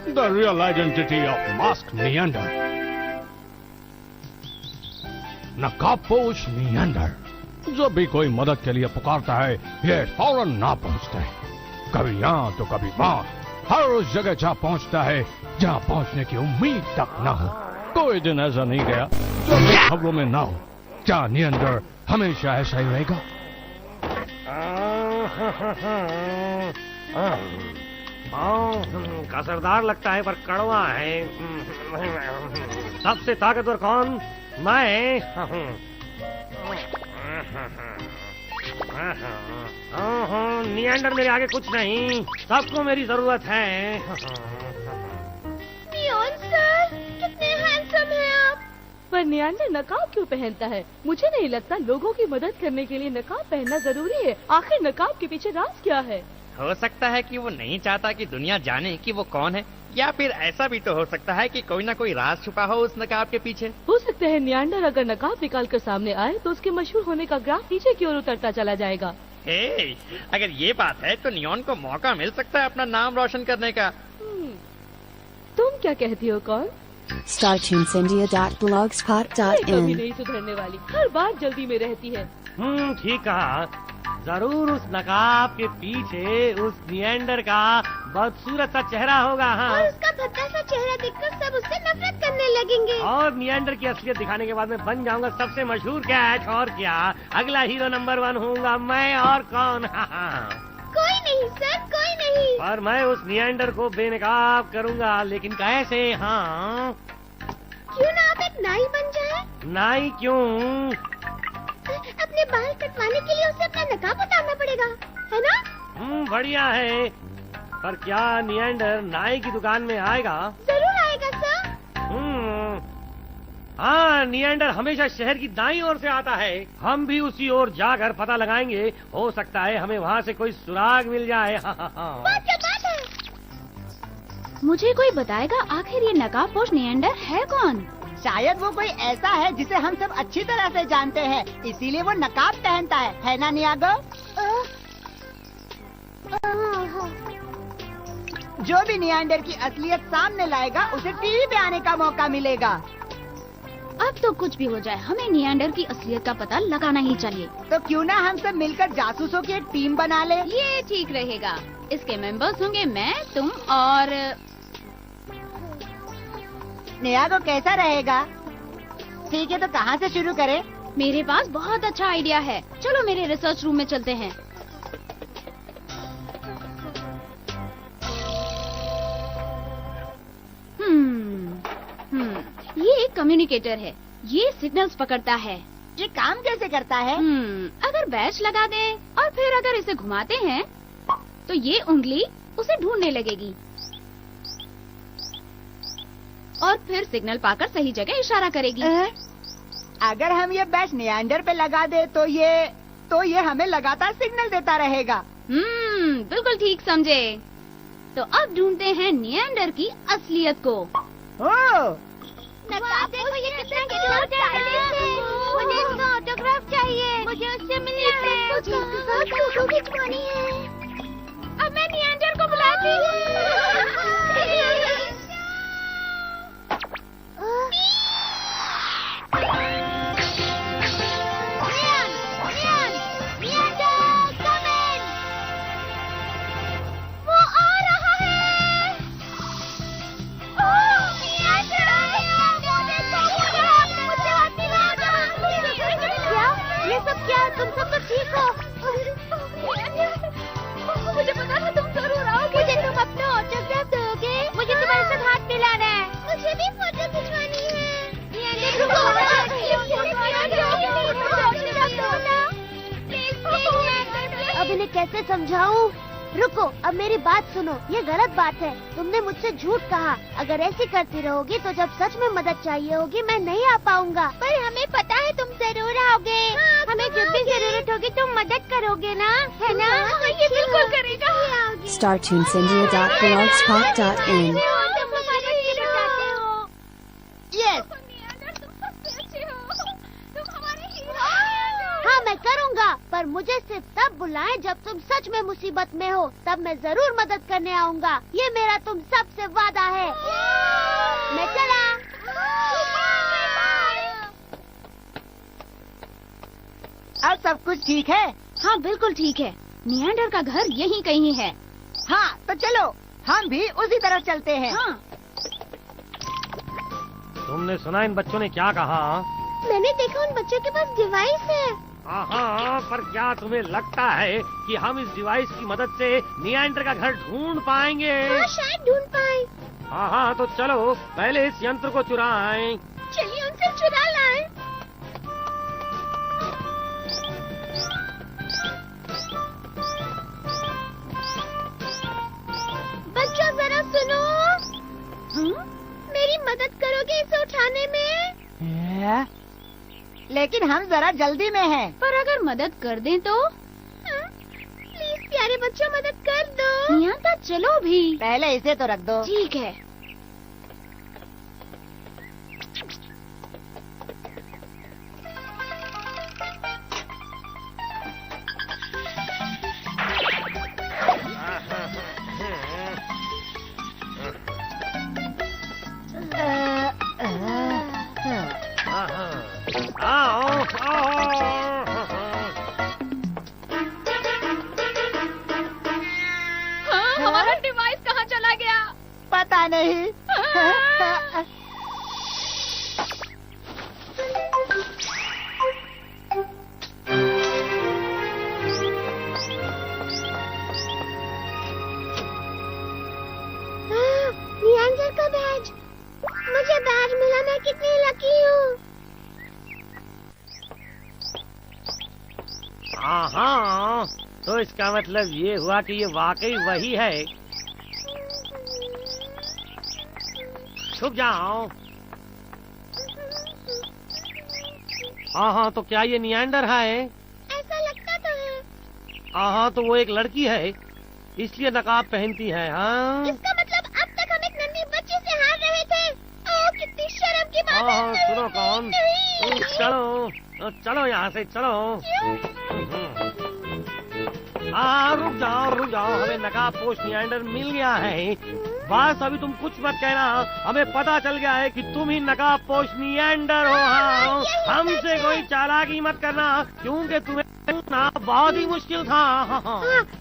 The real identity of masked Neander. नकाबपोश नियंडर। जब भी कोई मदद के लिए पुकारता है, ये फौरन ना पहुंचता है। कभी यहाँ तो कभी वहाँ, हर उस जगह जहाँ पहुंचता है जहाँ पहुंचने की उम्मीद तक ना हो। कोई दिन ऐसा नहीं गया जो भी खबरों में ना हो। क्या नियंडर हमेशा ऐसा ही रहेगा? कसरदार लगता है पर कड़वा है। सबसे ताकतवर कौन? मैं। नियंडर मेरे आगे कुछ नहीं, सबको मेरी जरूरत है। नियॉन सर, कितने हैंडसम हैं आप। पर नियंडर नकाब क्यों पहनता है? मुझे नहीं लगता लोगों की मदद करने के लिए नकाब पहनना जरूरी है। आखिर नकाब के पीछे राज क्या है? हो सकता है कि वो नहीं चाहता कि दुनिया जाने कि वो कौन है, या फिर ऐसा भी तो हो सकता है कि कोई ना कोई राज छुपा हो उस नकाब के पीछे। हो सकता है नियंडर अगर नकाब निकाल कर सामने आए तो उसके मशहूर होने का ग्राफ नीचे की ओर उतरता चला जाएगा। हे, अगर ये बात है तो नियॉन को मौका मिल सकता है अपना नाम रोशन करने का। तुम क्या कहती हो कौन? कभी कभी नहीं सुधरने वाली, हर बार जल्दी में रहती है। ठीक कहा। जरूर उस नकाब के पीछे उस नियंडर का बदसूरत सा चेहरा होगा। हाँ, और उसका भद्दा सा चेहरा देखकर सब उससे नफरत करने लगेंगे। और नियंडर की असलियत दिखाने के बाद मैं बन जाऊंगा सबसे मशहूर कैच। और क्या, अगला हीरो नंबर 1 होऊंगा मैं, और कौन? कोई नहीं सर, कोई नहीं। पर मैं उस नियंडर को बेनकाब करूंगा, लेकिन कैसे? हाँ, क्यों ना आप एक नाई बन जाए? नाई क्यों? अपने बाल कटवाने के लिए उसे अपना नकाब उतारना पड़ेगा, है ना? बढ़िया है। पर क्या नियंडर नाई की दुकान में आएगा? जरूर आएगा सर। हाँ, नियंडर हमेशा शहर की दाईं ओर से आता है। हम भी उसी ओर जाकर पता लगाएंगे। हो सकता है हमें वहाँ से कोई सुराग मिल जाए। बात क्या बात है? मुझे कोई बताएगा आखिर ये नकाबपोश नियंडर है कौन? शायद वो कोई ऐसा है जिसे हम सब अच्छी तरह से जानते हैं, इसीलिए वो नकाब पहनता है ना नियागो? जो भी नियंडर की असलियत सामने लाएगा उसे टीवी पे आने का मौका मिलेगा। अब तो कुछ भी हो जाए, हमें नियंडर की असलियत का पता लगाना ही चाहिए। तो क्यों ना हम सब मिलकर जासूसों की एक टीम बना ले? ये ठीक रहेगा। इसके मेंबर्स होंगे मैं, तुम और नियागो। कैसा रहेगा? ठीक है, तो कहाँ से शुरू करें? मेरे पास बहुत अच्छा आइडिया है। चलो मेरे रिसर्च रूम में चलते हैं। ये एक कम्युनिकेटर है। ये सिग्नल्स पकड़ता है। ये काम कैसे करता है? अगर बैच लगा दें और फिर अगर इसे घुमाते हैं तो ये उंगली उसे ढूंढने लगेगी और फिर सिग्नल पाकर सही जगह इशारा करेगी। अगर हम ये बैच नियंडर पे लगा दे तो ये हमें लगातार सिग्नल देता रहेगा। बिल्कुल ठीक समझे। तो अब ढूंढते हैं नियंडर की असलियत को। नकाब देखो, ये कितना क्यूट है। मुझे इसका ऑटोग्राफ चाहिए। मुझे उससे मिलना है। मुझे उसके साथ फोटो खिंचवानी है। अब मैं नियंडर को बुलाती हूँ। तुम सब तो ठीक हो? मुझे पता था तुम जरूर आओगे। मुझे तुम अपना ऑटोग्राफ दोगे? मुझे तुम्हारे साथ हाथ मिलाना है। मुझे भी फोटो खिंचवानी है। अब इन्हें कैसे समझाऊं? रुको, अब मेरी बात सुनो। ये गलत बात है। तुमने मुझसे झूठ कहा। अगर ऐसे करती रहोगी तो जब सच में मदद चाहिए होगी मैं नहीं आ पाऊंगा। पर हमें पता है तुम जरूर आओगे। हमें जब भी जरूरत होगी तुम मदद करोगे ना, है ना? ये बिल्कुल करेगा। StarTunesIndia.blogspot.in यस, हाँ मैं करूँगा, पर मुझे सिर्फ तब बुलाएं जब तुम सच में मुसीबत में हो। तब मैं जरूर मदद करने आऊँगा। ये मेरा तुम सबसे वादा है। सब कुछ ठीक है? हाँ बिल्कुल ठीक है। निएंडर का घर यहीं कहीं है। हाँ तो चलो हम भी उसी तरफ चलते हैं। हाँ। तुमने सुना इन बच्चों ने क्या कहा? मैंने देखा उन बच्चों के पास डिवाइस है। हाँ, पर क्या तुम्हें लगता है कि हम इस डिवाइस की मदद से निएंडर का घर ढूंढ पाएंगे? हाँ शायद ढूंढ पाए। हाँ, तो चलो पहले इस यंत्र को चुराएं। चलिए उनसे चुरा लाएं। बच्चों जरा सुनो। मेरी मदद करोगे इसे उठाने में? लेकिन हम जरा जल्दी में हैं। पर अगर मदद कर दें तो? प्लीज प्यारे बच्चों मदद कर दो। नियांता चलो भी। पहले इसे तो रख दो। ठीक है। हमारा डिवाइस कहाँ चला गया? पता नहीं। निएंडर का बैज। मुझे बैज मिला। मैं कितनी लकी हूँ। हाँ, तो इसका मतलब ये हुआ कि ये वाकई वही है। छुप जाओ। हाँ, तो क्या ये निएंडर है? ऐसा लगता तो है। हाँ, तो वो एक लड़की है, इसलिए नकाब पहनती है। हाँ, इसका मतलब अब तक हम एक नन्ही बच्ची से हार रहे थे। ओह कितनी शर्म की बात है। हाँ, सुनो कौन? नहीं। चलो चलो यहाँ से चलो। हाँ, रुक जाओ, हमें नकाब पोश निएंडर मिल गया है। बस अभी तुम कुछ मत कहना, हमें पता चल गया है कि तुम ही नकाब पोश निएंडर हो। हाँ, हमसे कोई चालाकी मत करना, क्योंकि तुम्हें ढूंढना बहुत ही मुश्किल था। हाँ,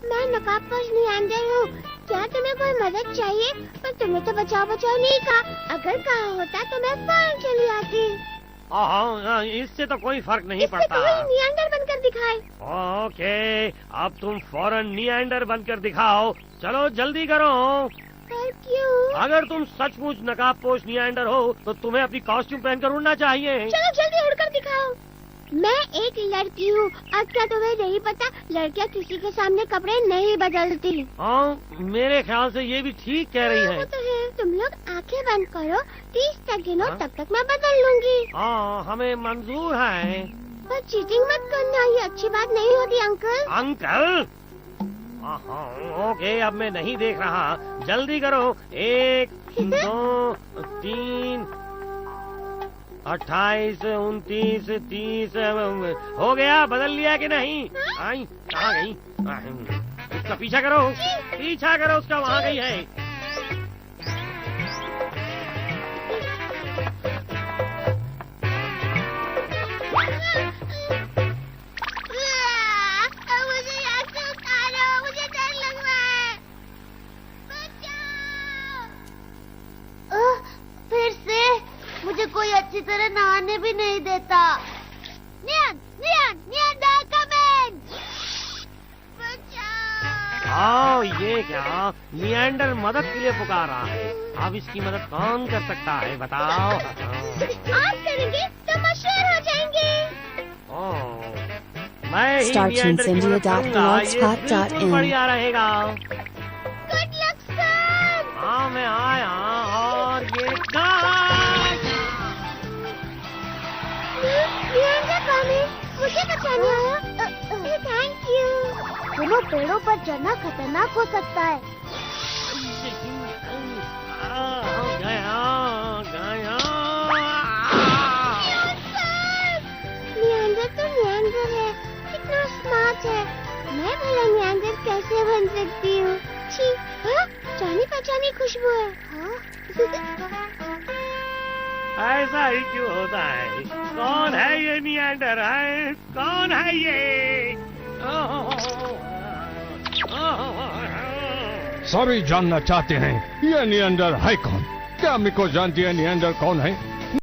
मैं नकाबपोश निएंडर हूँ। क्या तुम्हें कोई मदद चाहिए? पर तुमने तो बचाओ नहीं कहा। अगर कहा होता तो मैं फौरन चली आती। हाँ, इससे तो कोई फर्क नहीं इससे पड़ता। कोई निएंडर बनकर दिखाए। ओके, अब तुम फौरन निएंडर बनकर दिखाओ। चलो जल्दी करो। पर क्यों? अगर तुम सचमुच नकाबपोश निएंडर हो तो तुम्हें अपनी कॉस्ट्यूम पहनकर उड़ना चाहिए। चलो जल्दी उड़कर दिखाओ। मैं एक लड़की हूँ। अब क्या तुम्हें नहीं पता, लड़कियाँ किसी के सामने कपड़े नहीं बदलती। हाँ, मेरे ख्याल से ये भी ठीक कह रही वो है। तो है। तुम लोग आंखें बंद करो, 30 तक गिनो, हाँ? तब तक मैं बदल लूंगी। हाँ, हमें मंजूर है। पर चीटिंग मत करना, ये अच्छी बात नहीं होती अंकल। अंकल? हाँ, ओके, अब मैं नहीं देख रहा। जल्दी करो। 1 2 3 28 29 30 हो गया। बदल लिया कि नहीं? आई कहाँ गई? उसका पीछा करो, उसका वहाँ गई है। मुझे यहाँ से उतारो, मुझे डर लग रहा है। बचाओ। फिर से मुझे कोई अच्छी तरह नहाने भी नहीं देता। निएंडर कम इन। आओ, ये क्या? निएंडर मदद के लिए पुकार रहा है। अब इसकी मदद कौन कर सकता है बताओ? आप करेंगे तो मशहूर हो जाएंगे। मैं ही निएंडर की मदद करूंगा, ये बिल्कुल बढ़िया रहेगा। Good luck sir. हाँ, मैं आया और ये निएंडर कम इन। मुझे बचाने आया। Thank you. दोनों पेड़ों पर चढ़ना खतरनाक हो सकता है। निएंडर तो निएंडर है, कितना स्मार्ट है। मैं भला निएंडर कैसे बन सकती हूँ? छी, हाँ? जानी पहचानी खुशबू है। हाँ? ऐसा ही क्यों होता है? कौन है ये ये नियंडर है? कौन है ये? सभी जानना चाहते हैं ये नियंडर है कौन? क्या मिको जानती है नियंडर कौन है?